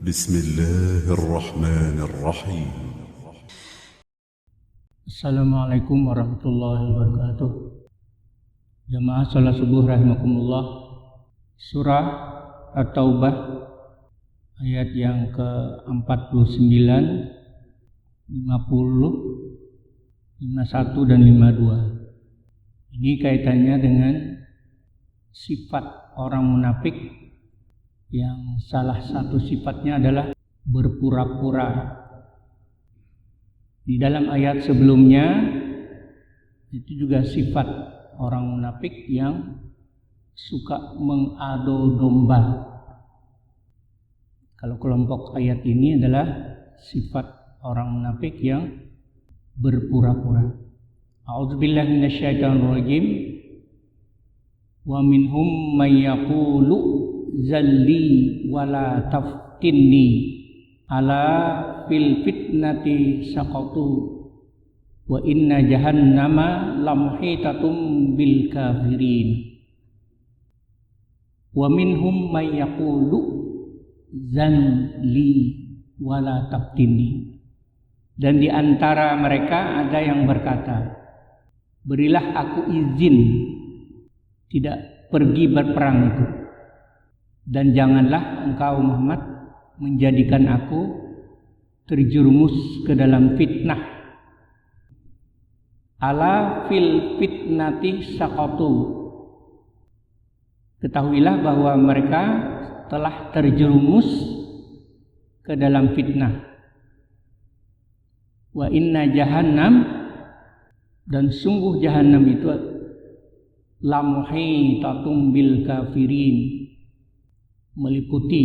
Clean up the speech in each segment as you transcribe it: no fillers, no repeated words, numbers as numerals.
بسم الله الرحمن الرحيم. Assalamualaikum warahmatullahi wabarakatuh. Jamaah salat subuh rahimakumullah. Surah At-Taubah ayat yang ke-49, 50, 51 dan 52. Ini kaitannya dengan sifat orang munafik yang salah satu sifatnya adalah berpura-pura. Di dalam ayat sebelumnya itu juga sifat orang munafik yang suka mengadu domba. Kalau kelompok ayat ini adalah sifat orang munafik yang berpura-pura. A'udzubillahi minasyaitonirrajim. Wa minhum may yaqulu zalli wala taftinni ala fil fitnati saqatu wa inna jahannama lamhitatum bil kafirin. Wa minhum may yaqulu zalli wala taftinni. Dan di antara mereka ada yang berkata, berilah aku izin tidak pergi berperang itu, dan janganlah engkau Muhammad menjadikan aku terjerumus ke dalam fitnah. Ala fil fitnati saqatu. Ketahuilah bahwa mereka telah terjerumus ke dalam fitnah. Wa inna jahannam, dan sungguh jahannam itu lamhitatum bil kafirin, meliputi.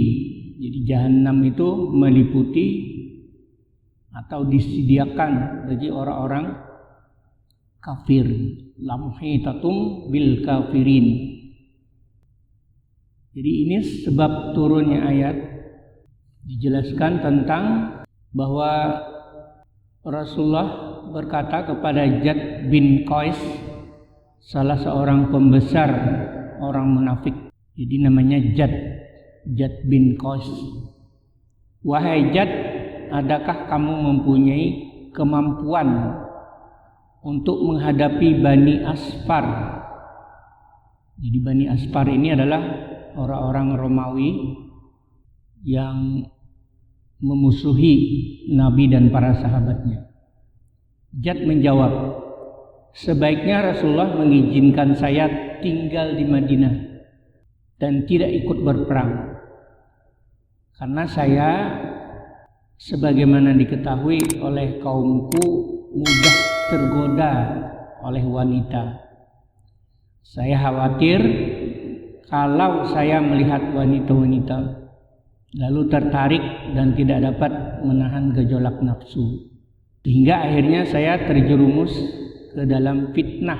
Jadi jahannam itu meliputi atau disediakan bagi orang-orang kafir. Lamhitatum bil kafirin. Jadi ini sebab turunnya ayat, dijelaskan tentang bahwa Rasulullah berkata kepada Jad bin Qais, salah seorang pembesar orang munafik. Jadi namanya Jad bin Qais. Wahai Jad, adakah kamu mempunyai kemampuan untuk menghadapi Bani Asfar? Jadi Bani Asfar ini adalah orang-orang Romawi yang memusuhi Nabi dan para sahabatnya. Jad menjawab, sebaiknya Rasulullah mengizinkan saya tinggal di Madinah dan tidak ikut berperang, karena saya, sebagaimana diketahui oleh kaumku, mudah tergoda oleh wanita. Saya khawatir kalau saya melihat wanita-wanita lalu tertarik dan tidak dapat menahan gejolak nafsu, sehingga akhirnya saya terjerumus ke dalam fitnah.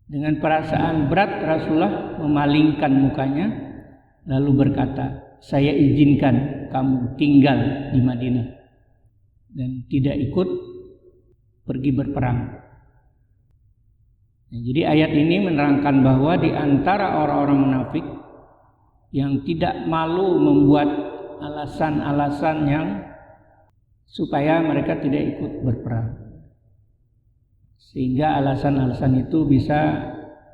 Dengan perasaan berat Rasulullah memalingkan mukanya lalu berkata, saya izinkan kamu tinggal di Madinah dan tidak ikut pergi berperang. Nah, jadi ayat ini menerangkan bahwa di antara orang-orang munafik yang tidak malu membuat alasan-alasan yang supaya mereka tidak ikut berperang, sehingga alasan-alasan itu bisa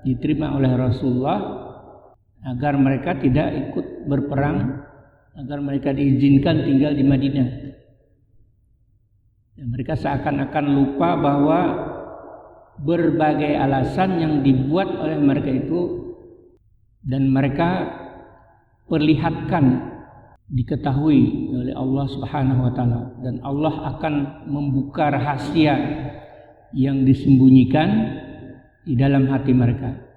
diterima oleh Rasulullah agar mereka tidak ikut berperang, agar mereka diizinkan tinggal di Madinah. Dan mereka seakan-akan lupa bahwa berbagai alasan yang dibuat oleh mereka itu dan mereka perlihatkan, diketahui oleh Allah Subhanahu wa taala, dan Allah akan membuka rahasia yang disembunyikan di dalam hati mereka.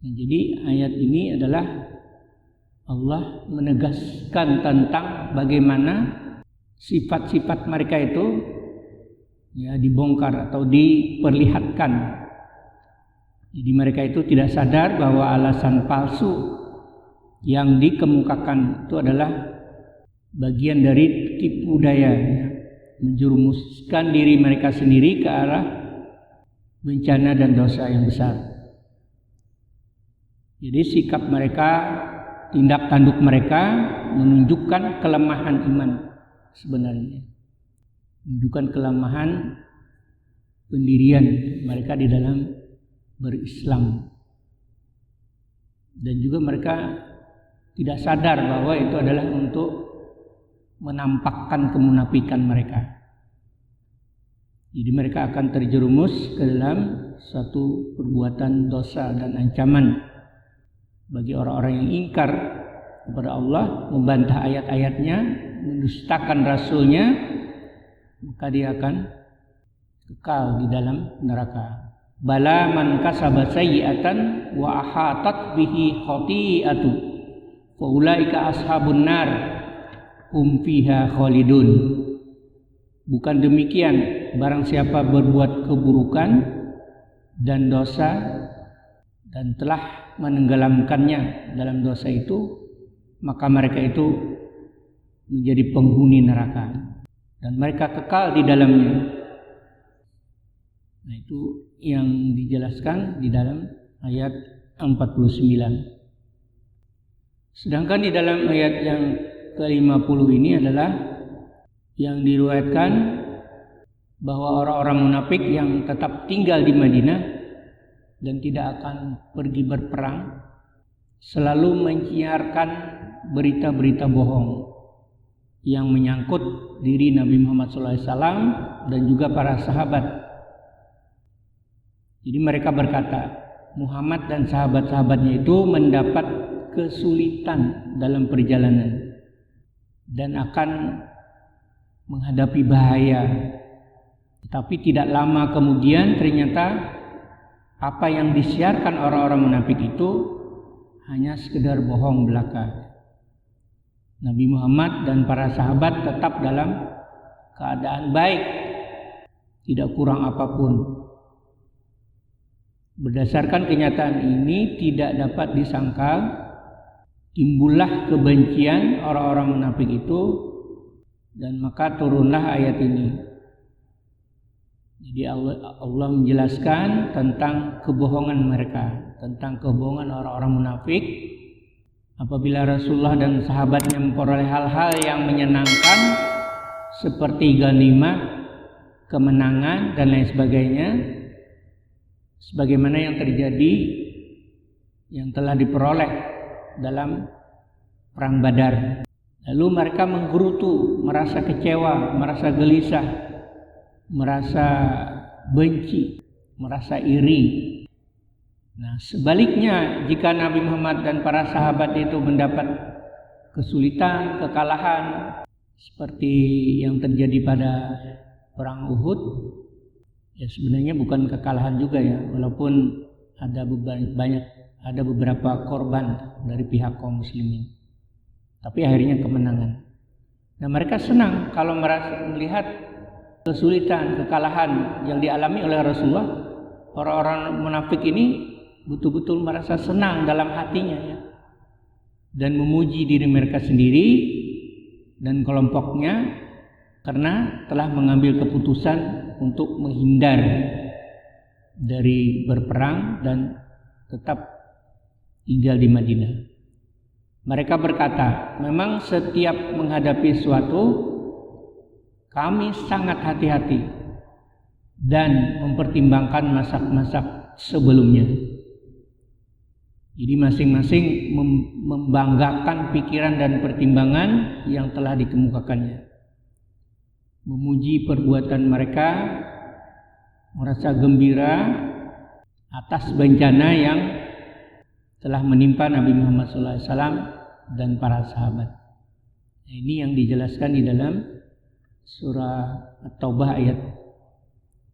Nah, jadi ayat ini adalah Allah menegaskan tentang bagaimana sifat-sifat mereka itu ya dibongkar atau diperlihatkan. Jadi mereka itu tidak sadar bahwa alasan palsu yang dikemukakan itu adalah bagian dari tipu daya, ya, menjerumuskan diri mereka sendiri ke arah bencana dan dosa yang besar. Jadi sikap mereka tindak tanduk mereka menunjukkan kelemahan iman sebenarnya, menunjukkan kelemahan pendirian mereka di dalam berislam. Dan juga mereka tidak sadar bahwa itu adalah untuk menampakkan kemunafikan mereka. Jadi mereka akan terjerumus ke dalam satu perbuatan dosa dan ancaman bagi orang-orang yang ingkar kepada Allah, membantah ayat-ayatnya, mendustakan rasulnya, maka dia akan kekal di dalam neraka. Bala man kasaba sayyi'atan wa ahatat bihi khati'atu fa ulaika ashabun nar hum fiha khalidun. Bukan demikian, barang siapa berbuat keburukan dan dosa dan telah menenggelamkannya dalam dosa itu, maka mereka itu menjadi penghuni neraka dan mereka kekal di dalamnya. Nah, itu yang dijelaskan di dalam ayat 49. Sedangkan di dalam ayat yang ke-50 ini adalah yang diriwayatkan bahwa orang-orang munafik yang tetap tinggal di Madinah dan tidak akan pergi berperang selalu menyiarkan berita-berita bohong yang menyangkut diri Nabi Muhammad SAW dan juga para sahabat. Jadi mereka berkata, Muhammad dan sahabat-sahabatnya itu mendapat kesulitan dalam perjalanan dan akan menghadapi bahaya. Tapi tidak lama kemudian ternyata apa yang disiarkan orang-orang munafik itu hanya sekedar bohong belaka. Nabi Muhammad dan para sahabat tetap dalam keadaan baik, tidak kurang apapun. Berdasarkan kenyataan ini tidak dapat disangkal timbullah kebencian orang-orang munafik itu, dan maka turunlah ayat ini. Jadi Allah menjelaskan tentang kebohongan mereka, tentang kebohongan orang-orang munafik apabila Rasulullah dan sahabatnya memperoleh hal-hal yang menyenangkan seperti ghanimah, kemenangan dan lain sebagainya, sebagaimana yang terjadi yang telah diperoleh dalam perang Badar. Lalu mereka menggerutu, merasa kecewa, merasa gelisah, merasa benci, merasa iri. Nah, sebaliknya jika Nabi Muhammad dan para sahabat itu mendapat kesulitan, kekalahan seperti yang terjadi pada perang Uhud, ya sebenarnya bukan kekalahan juga ya, walaupun ada beberapa korban dari pihak kaum muslimin, tapi akhirnya kemenangan. Nah, mereka senang kalau melihat kesulitan, kekalahan yang dialami oleh Rasulullah. Orang-orang munafik ini betul-betul merasa senang dalam hatinya ya, dan memuji diri mereka sendiri dan kelompoknya karena telah mengambil keputusan untuk menghindar dari berperang dan tetap tinggal di Madinah. Mereka berkata, memang setiap menghadapi sesuatu kami sangat hati-hati dan mempertimbangkan masak-masak sebelumnya. Jadi masing-masing membanggakan pikiran dan pertimbangan yang telah dikemukakannya. Memuji perbuatan mereka, merasa gembira atas bencana yang telah menimpa Nabi Muhammad SAW dan para sahabat. Ini yang dijelaskan di dalam surah At-Taubah ayat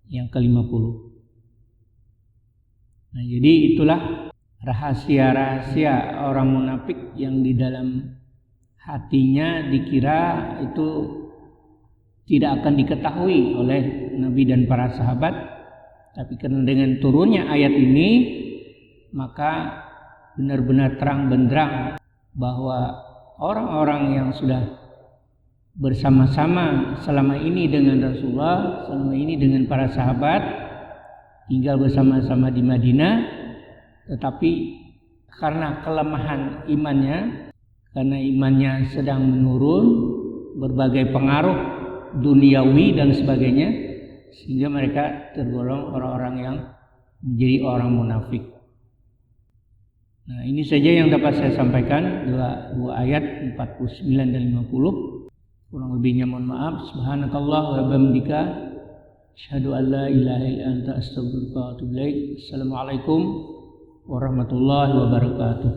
yang ke-50. Nah, jadi itulah rahasia-rahasia orang munafik yang di dalam hatinya dikira itu tidak akan diketahui oleh Nabi dan para sahabat, tapi karena dengan turunnya ayat ini maka benar-benar terang benderang bahwa orang-orang yang sudah bersama-sama selama ini dengan Rasulullah, selama ini dengan para sahabat, tinggal bersama-sama di Madinah, tetapi karena kelemahan imannya karena imannya sedang menurun, berbagai pengaruh duniawi dan sebagainya, sehingga mereka tergolong orang-orang yang menjadi orang munafik. Nah, ini saja yang dapat saya sampaikan, dua ayat 49 dan 50. Kurang lebihnya mohon maaf. Subhanakallah wa bihamdika asyhadu an la ilaha illa anta astaghfiruka wa atubu ilaik. Assalamualaikum warahmatullahi wabarakatuh.